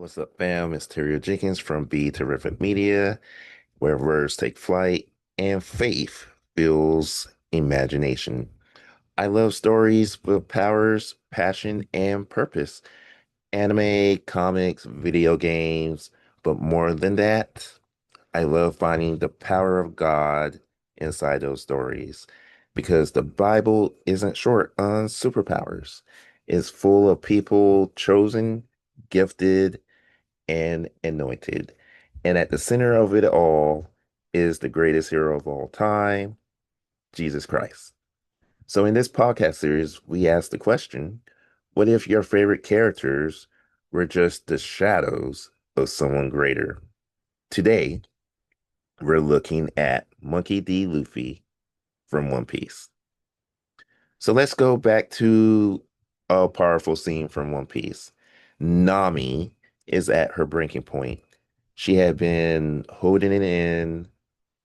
What's up, fam? It's Terrio Jenkins from Be Terrific Media, where words take flight and faith fuels imagination. I love stories with powers, passion, and purpose. Anime, comics, video games, but more than that, I love finding the power of God inside those stories because the Bible isn't short on superpowers. It's full of people chosen, gifted, and anointed. And at the center of it all is the greatest hero of all time, Jesus Christ. So, in this podcast series, we ask the question, what if your favorite characters were just the shadows of someone greater? Today, we're looking at Monkey D. Luffy from One Piece. So, let's go back to a powerful scene from One Piece. Nami is at her breaking point. She had been holding it in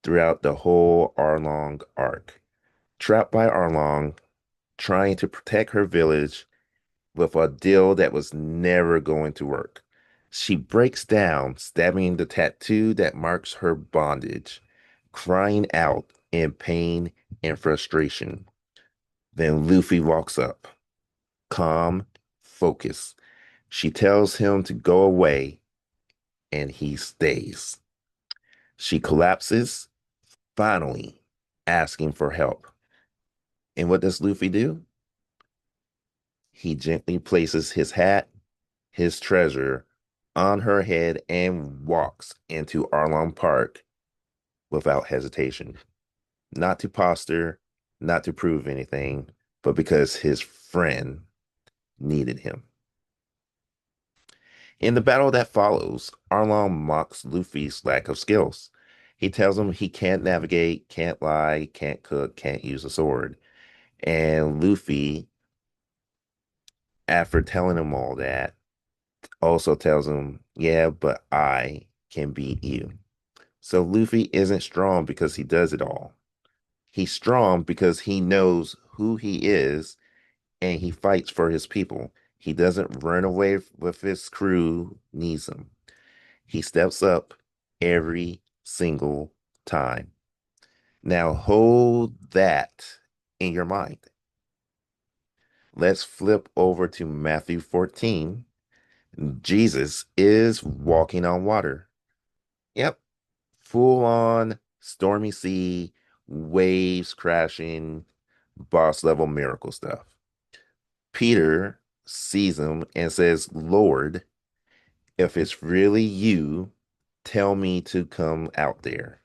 throughout the whole Arlong arc, trapped by Arlong, trying to protect her village with a deal that was never going to work. She breaks down, stabbing the tattoo that marks her bondage, crying out in pain and frustration. Then Luffy walks up, calm, focused. She tells him to go away, and he stays. She collapses, finally asking for help. And what does Luffy do? He gently places his hat, his treasure, on her head and walks into Arlong Park without hesitation. Not to posture, not to prove anything, but because his friend needed him. In the battle that follows, Arlong mocks Luffy's lack of skills. He tells him he can't navigate, can't lie, can't cook, can't use a sword. And Luffy, after telling him all that, also tells him, yeah, but I can beat you. So Luffy isn't strong because he does it all. He's strong because he knows who he is and he fights for his people. He doesn't run away with his crew needs him. He steps up every single time. Now hold that in your mind. Let's flip over to Matthew 14. Jesus is walking on water. Yep, full on stormy sea, waves crashing, boss level miracle stuff. Peter sees him and says, Lord, if it's really you, tell me to come out there.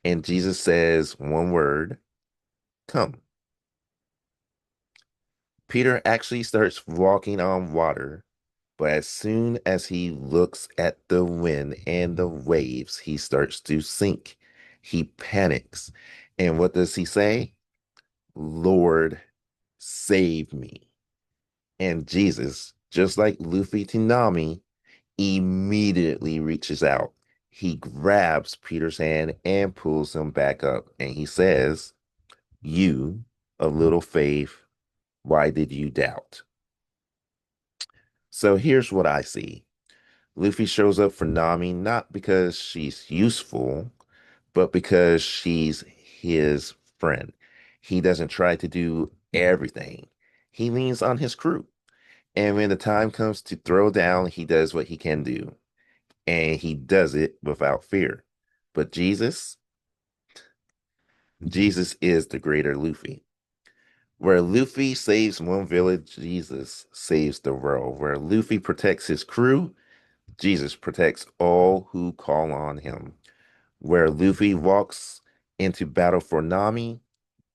And Jesus says one word, come. Peter actually starts walking on water, but as soon as he looks at the wind and the waves, he starts to sink. He panics. And what does he say? Lord, save me. And Jesus, just like Luffy to Nami, immediately reaches out. He grabs Peter's hand and pulls him back up. And he says, you, a little faith, why did you doubt? So here's what I see. Luffy shows up for Nami not because she's useful, but because she's his friend. He doesn't try to do everything. He leans on his crew. And when the time comes to throw down, he does what he can do. And he does it without fear. But Jesus is the greater Luffy. Where Luffy saves one village, Jesus saves the world. Where Luffy protects his crew, Jesus protects all who call on him. Where Luffy walks into battle for Nami,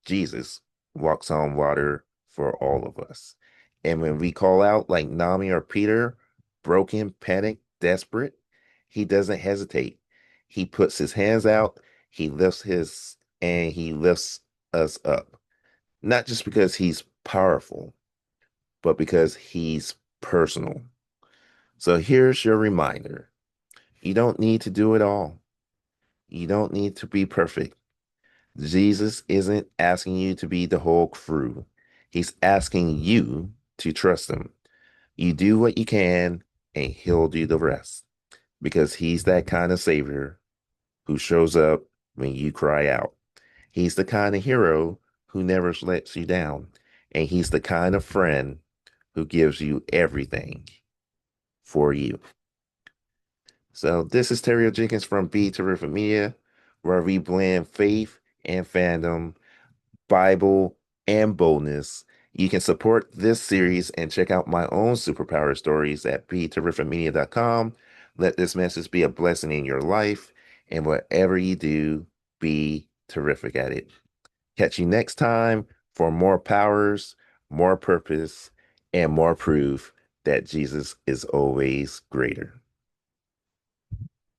Jesus walks on water for all of us. And when we call out like Nami or Peter, broken, panicked, desperate, he doesn't hesitate. He puts his hands out, he lifts us up. Not just because he's powerful, but because he's personal. So here's your reminder. You don't need to do it all. You don't need to be perfect. Jesus isn't asking you to be the whole crew. He's asking you to trust him. You do what you can, and he'll do the rest because he's that kind of savior who shows up when you cry out. He's the kind of hero who never lets you down. And he's the kind of friend who gives you everything for you. So this is Terrio Jenkins from Be Terrific Media, where we blend faith and fandom, Bible and boldness. You can support this series and check out my own superpower stories at beterrificmedia.com. Let this message be a blessing in your life, and whatever you do, be terrific at it. Catch you next time for more powers, more purpose, and more proof that Jesus is always greater.